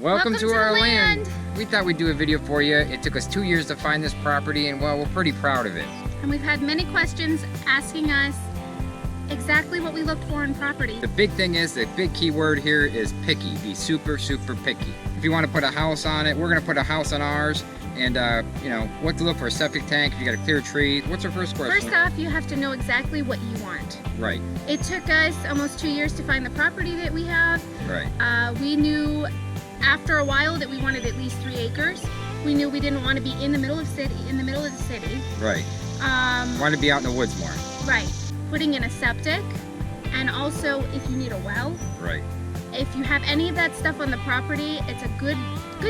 Welcome to our land. We thought we'd do a video for you. It took us 2 years to find this property, and well, we're pretty proud of it. And we've had many questions asking us exactly what we looked for in property. The big thing is, the big key word here is picky. Be super, super picky. If you want to put a house on it, we're going to put a house on ours. And, you know, what to look for: a septic tank, if you got a clear tree. What's our first question? First off, you have to know exactly what you want. Right. It took us almost 2 years to find the property that we have. Right. We knew after a while that we wanted at least 3 acres. We knew we didn't want to be in the middle of the city. Right. Want to be out in the woods more. Right. Putting in a septic, and also if you need a well. Right. If you have any of that stuff on the property, it's a good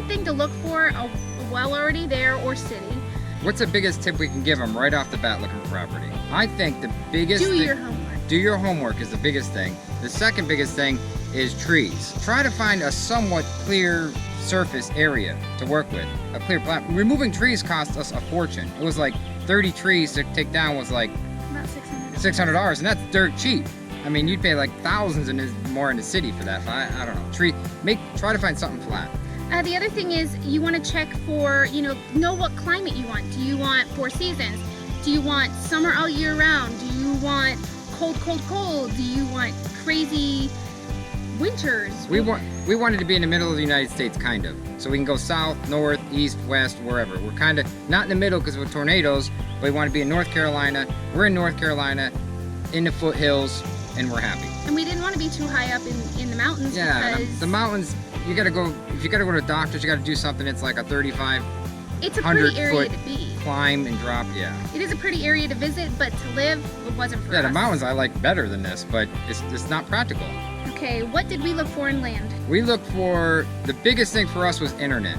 thing to look for, a well already there or city. What's the biggest tip we can give them right off the bat looking for property? I think the biggest Do your homework. Do your homework is the biggest thing. The second biggest thing is trees. Try to find a somewhat clear surface area to work with, a clear plat. Removing trees cost us a fortune. It was like 30 trees to take down was like About $600. $600, and that's dirt cheap. I mean, you'd pay like thousands more in the city for that. I don't know. Try to find something flat. The other thing is you want to check for, know what climate you want. Do you want 4 seasons? Do you want summer all year round? Do you want cold, cold, cold? Do you want crazy winters? We wanted to be in the middle of the United States, kind of. So we can go south, north, east, west, wherever. We're kind of not in the middle because of tornadoes, but we want to be in North Carolina. We're in North Carolina, in the foothills, and we're happy. And we didn't want to be too high up in the mountains. Yeah, because the mountains, if you gotta go to doctors, you gotta do something. It's like a 3,500 it's a pretty area foot to be. climb and drop, yeah. It is a pretty area to visit, but to live, it wasn't for us. Yeah, the mountains I like better than this, but it's not practical. Okay, what did we look for in land? We looked for, the biggest thing for us was internet.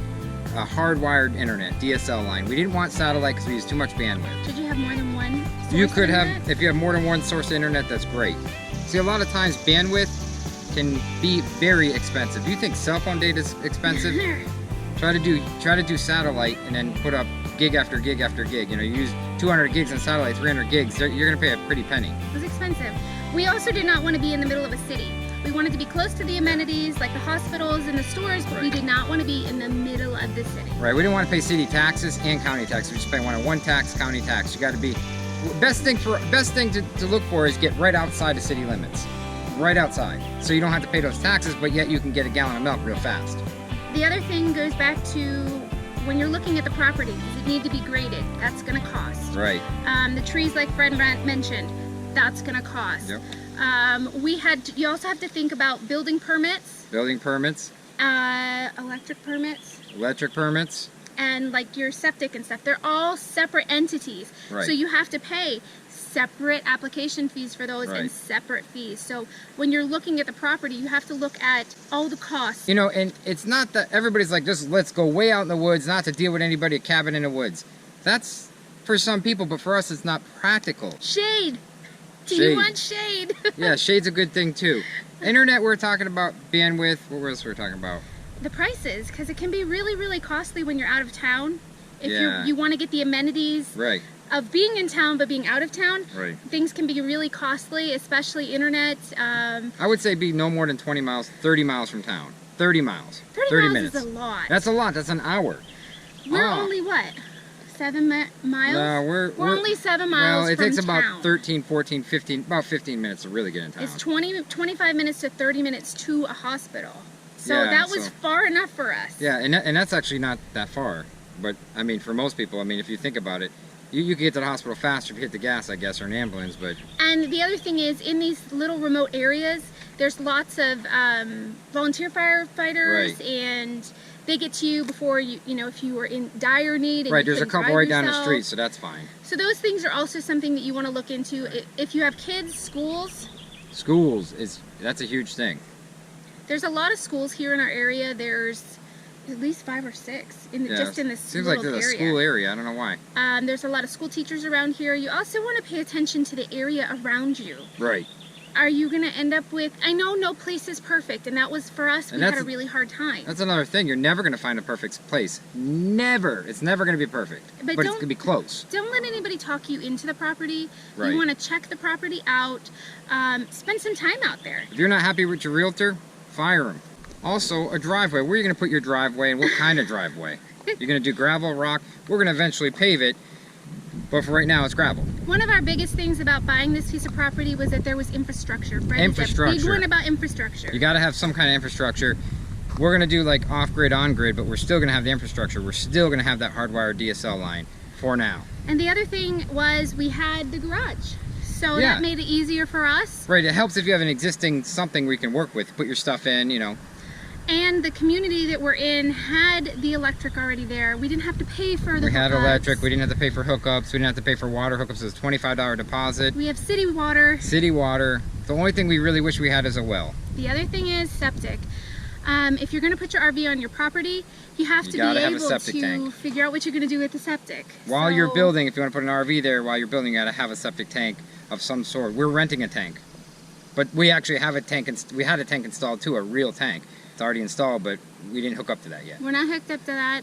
A hardwired internet, DSL line. We didn't want satellite because we use too much bandwidth. Should you have more than one source You could of have, internet? if you have more than one source of internet, that's great. See, a lot of times bandwidth can be very expensive. You think cell phone data is expensive? Try to do satellite and then put up gig after gig after gig. You know, you use 200 gigs on satellite, 300 gigs, you're gonna pay a pretty penny. It was expensive. We also did not want to be in the middle of a city. We wanted to be close to the amenities, like the hospitals and the stores, but we did not want to be in the middle of the city. Right, we didn't want to pay city taxes and county taxes. We just wanted one tax, county tax. You got to be, best thing to look for is get right outside the city limits. Right outside. So you don't have to pay those taxes, but yet you can get a gallon of milk real fast. The other thing goes back to when you're looking at the property, does it need to be graded? That's going to cost. Right. The trees, like Fred mentioned, that's going to cost. Yep. You also have to think about building permits. Building permits. Electric permits. Electric permits. And like your septic and stuff. They're all separate entities. Right. So you have to pay separate application fees for those and separate fees. So when you're looking at the property, you have to look at all the costs. You know, and it's not that everybody's like, just let's go way out in the woods, not to deal with anybody, a cabin in the woods. That's for some people, but for us, it's not practical. Shade. Do Shade. you want shade? Yeah, shade's a good thing too. Internet, we're talking about bandwidth. What else were we talking about? The prices, because it can be really, really costly when you're out of town. If Yeah. you want to get the amenities Right. of being in town but being out of town, Right. things can be really costly, especially internet. I would say be no more than 20 miles, 30 miles from town. 30 miles. 30 miles minutes. is a lot. That's a lot. That's an hour. We're Ah. only what? 7 miles? No, we're only 7 miles Well, it from takes about town. 13, 14, 15, about 15 minutes to really get in town. It's 25 minutes to 30 minutes to a hospital. So Yeah, that was so- far enough for us. Yeah, and that's actually not that far. But, I mean, for most people, I mean, if you think about it, you can get to the hospital faster if you hit the gas, I guess, or an ambulance, but... And the other thing is, in these little remote areas, there's lots of volunteer firefighters, Right. and they get to you before if you were in dire need. And Right, you there's a couldn't couple drive right down the yourself. street, so that's fine. So those things are also something that you want to look into. If you have kids, schools, Schools, that's a huge thing. there's a lot of schools here in our area. There's at least 5 or 6 just in this Seems like little there's a area. school area, I don't know why. There's a lot of school teachers around here. You also want to pay attention to the area around you. Right. Are you going to end up with... I know no place is perfect, and that was for us. We had a really hard time. That's another thing. You're never going to find a perfect place. Never. It's never going to be perfect. But it's going to be close. Don't let anybody talk you into the property. Right. You want to check the property out. Spend some time out there. If you're not happy with your realtor, fire him. Also, a driveway. Where are you going to put your driveway and what kind of driveway? You're going to do gravel, rock. We're going to eventually pave it, but for right now, it's gravel. One of our biggest things about buying this piece of property was that there was infrastructure. Big one about infrastructure. You got to have some kind of infrastructure. We're going to do like off-grid, on-grid, but we're still going to have the infrastructure. We're still going to have that hardwired DSL line for now. And the other thing was we had the garage. So that made it easier for us. Right, it helps if you have an existing something we can work with. Put your stuff in, you know. And the community that we're in had the electric already there. We didn't have to pay for the We had electric, we didn't have to pay for hookups, we didn't have to pay for water hookups. It was a $25 deposit. We have city water. City water. The only thing we really wish we had is a well. The other thing is septic. If you're going to put your RV on your property, you have to be able to figure out what you're going to do with the septic. While you're building, if you want to put an RV there, while you're building, you got to have a septic tank of some sort. We're renting a tank, but we actually have a tank. We had a tank installed too, a real tank. It's already installed, but we didn't hook up to that yet. We're not hooked up to that.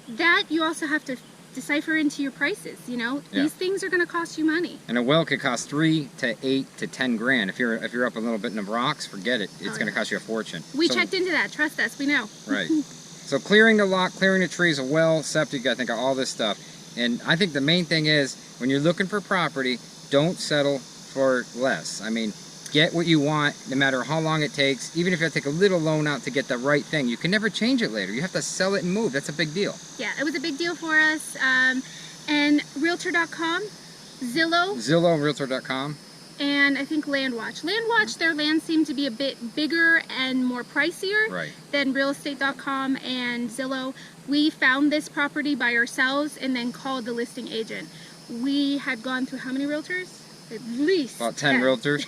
That you also have to decipher into your prices. You know, these things are going to cost you money. And a well could cost 3 to 8 to 10 grand. If you're up a little bit in the rocks, forget it. It's going to cost you a fortune. We checked into that. Trust us, we know. Right. So clearing the lot, clearing the trees, a well, septic, you got to think of all this stuff. And I think the main thing is when you're looking for property, don't settle for less. I mean, get what you want, no matter how long it takes. Even if you have to take a little loan out to get the right thing, you can never change it later. You have to sell it and move. That's a big deal. Yeah, it was a big deal for us. And Realtor.com, Zillow, Realtor.com. And I think LandWatch. LandWatch, their land seemed to be a bit bigger and more pricier than Realestate.com and Zillow. We found this property by ourselves and then called the listing agent. We had gone through how many realtors? At least about 10 realtors.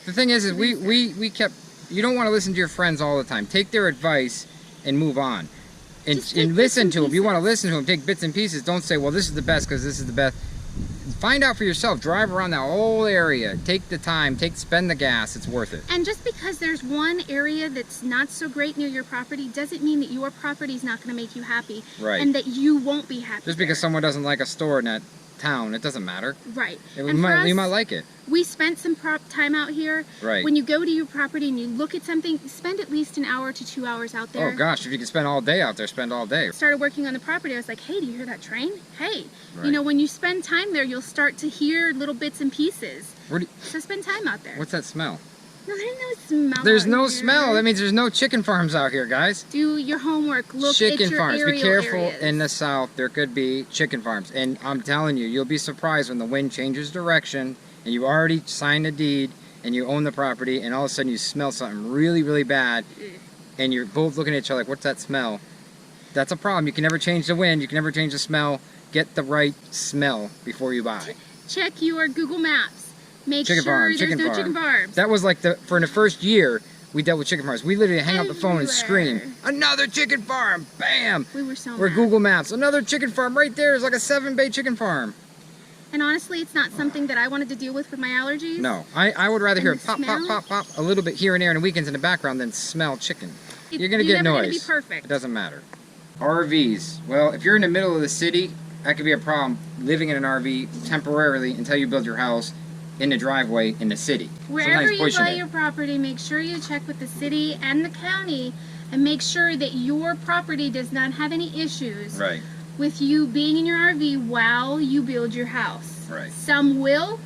The thing is we kept, you don't want to listen to your friends all the time. Take their advice and move on. And listen to them. If you want to listen to them, take bits and pieces. Don't say, well, this is the best because this is the best. Find out for yourself. Drive around that whole area. Take the time. Spend the gas. It's worth it. And just because there's one area that's not so great near your property doesn't mean that your property is not going to make you happy. Right. And that you won't be happy. Just because someone doesn't like a store in that town, it doesn't matter. Right. We might like it. We spent some time out here. Right. When you go to your property and you look at something, spend at least an hour to 2 hours out there. Oh gosh, if you can spend all day out there, spend all day. Started working on the property. I was like, hey, do you hear that train? Hey. You know, when you spend time there, you'll start to hear little bits and pieces. So spend time out there. What's that smell? No, there's no smell. There's no smell. That means there's no chicken farms out here, guys. Do your homework. Look at your chicken farms. Be careful areas. In the south. There could be chicken farms, and I'm telling you, you'll be surprised when the wind changes direction, and you already signed a deed, and you own the property, and all of a sudden you smell something really, really bad, and you're both looking at each other like, "What's that smell?" That's a problem. You can never change the wind. You can never change the smell. Get the right smell before you buy. Check your Google Maps. Make chicken sure farm, there's no chicken farms. That was like for the first year we dealt with chicken farms. We literally hang up the phone and scream, "Another chicken farm!" Bam! We were so We're mad. Google Maps. Another chicken farm right there is like a 7-bay chicken farm. And honestly, it's not something that I wanted to deal with my allergies. No, I would rather hear pop, smell? pop, pop, pop a little bit here and there on the weekends in the background than smell chicken. You're gonna get noise. Gonna be perfect. It doesn't matter. RVs. Well, if you're in the middle of the city, that could be a problem. Living in an RV temporarily until you build your house in the driveway in the city. Wherever you buy your property, make sure you check with the city and the county and make sure that your property does not have any issues with you being in your RV while you build your house. Right. Some will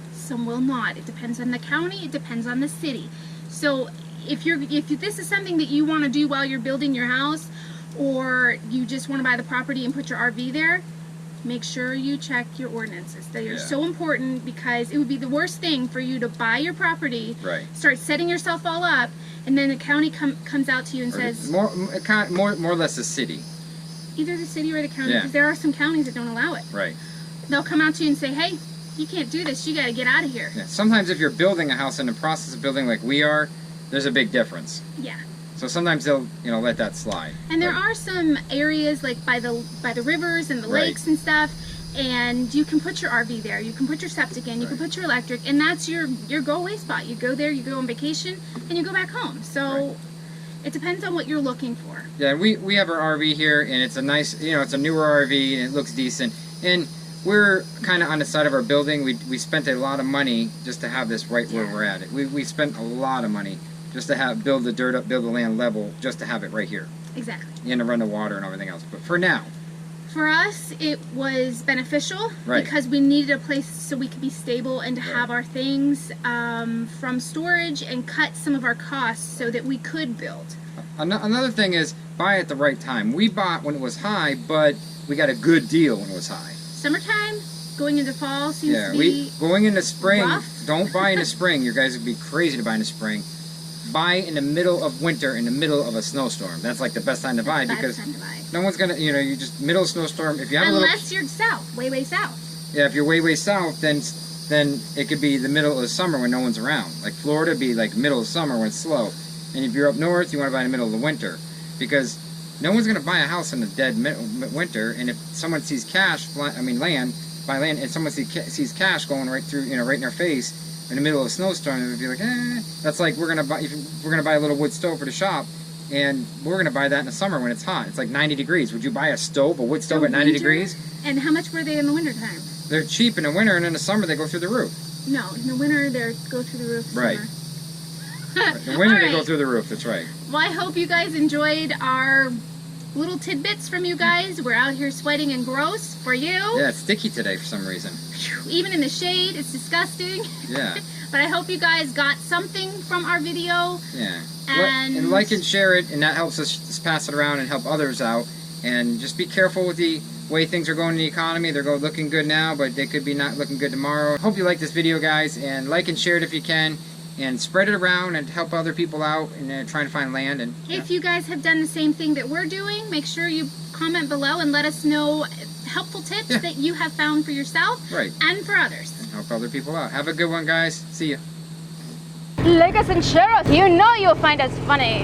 not. It depends on the county, it depends on the city. So if this is something that you want to do while you're building your house, or you just want to buy the property and put your RV there, make sure you check your ordinances. They are so important, because it would be the worst thing for you to buy your property, start setting yourself all up, and then the county comes out to you and says... More or less the city. Either the city or the county, because there are some counties that don't allow it. Right. They'll come out to you and say, hey, you can't do this, you got to get out of here. Yeah. Sometimes if you're building a house in the process of building like we are, there's a big difference. Yeah. So sometimes they'll, let that slide. And there are some areas like by the rivers and the lakes and stuff, and you can put your RV there. You can put your septic in. You can put your electric, and that's your go-away spot. You go there, you go on vacation, and you go back home. So it depends on what you're looking for. Yeah, we have our RV here, and it's a nice, it's a newer RV, and it looks decent. And we're kind of on the side of our building. We spent a lot of money just to have this right where we're at. We spent a lot of money just to build the dirt up, build the land level, just to have it right here, Exactly. and to run the water and everything else. But for now, For us, it was beneficial Right. because we needed a place so we could be stable and to Right. have our things from storage and cut some of our costs so that we could build. another thing is buy at the right time. We bought when it was high, but we got a good deal when it was high. Summertime, going into fall seems Yeah, to be going into spring. rough. Don't buy in the spring. You guys would be crazy to buy in the spring. Buy in the middle of winter, in the middle of a snowstorm. That's like the best time to buy bad because time to buy. no one's gonna, you just middle of snowstorm. If you have Unless you're south, way south. yeah, if you're way south, then it could be the middle of the summer when no one's around. Like Florida, would be like middle of summer when it's slow. And if you're up north, you want to buy in the middle of the winter because no one's gonna buy a house in the dead winter. And if someone sees land, buy land, and someone sees cash going right through, right in their face in the middle of a snowstorm, it would be like, that's like we're gonna buy a little wood stove for the shop, and we're gonna buy that in the summer when it's hot. It's like 90 degrees. Would you buy a wood stove at 90 degrees? And how much were they in the wintertime? They're cheap in the winter, and in the summer they go through the roof. No, in the winter they go through the roof. Right. Summer. In the winter All they go right. through the roof. That's right. Well, I hope you guys enjoyed our little tidbits from you guys. We're out here sweating and gross for you. Yeah, it's sticky today for some reason. Even in the shade, it's disgusting. Yeah, But I hope you guys got something from our video. yeah. And like and share it, and that helps us just pass it around and help others out. And just be careful with the way things are going in the economy. They're looking good now, but they could be not looking good tomorrow. Hope you like this video, guys, and like and share it if you can, and spread it around and help other people out and trying to find land. And if you guys have done the same thing that we're doing, make sure you comment below and let us know helpful tips Yeah. that you have found for yourself right, and for others. and help other people out. Have a good one, guys. See ya. Like us and share us. You know you'll find us funny.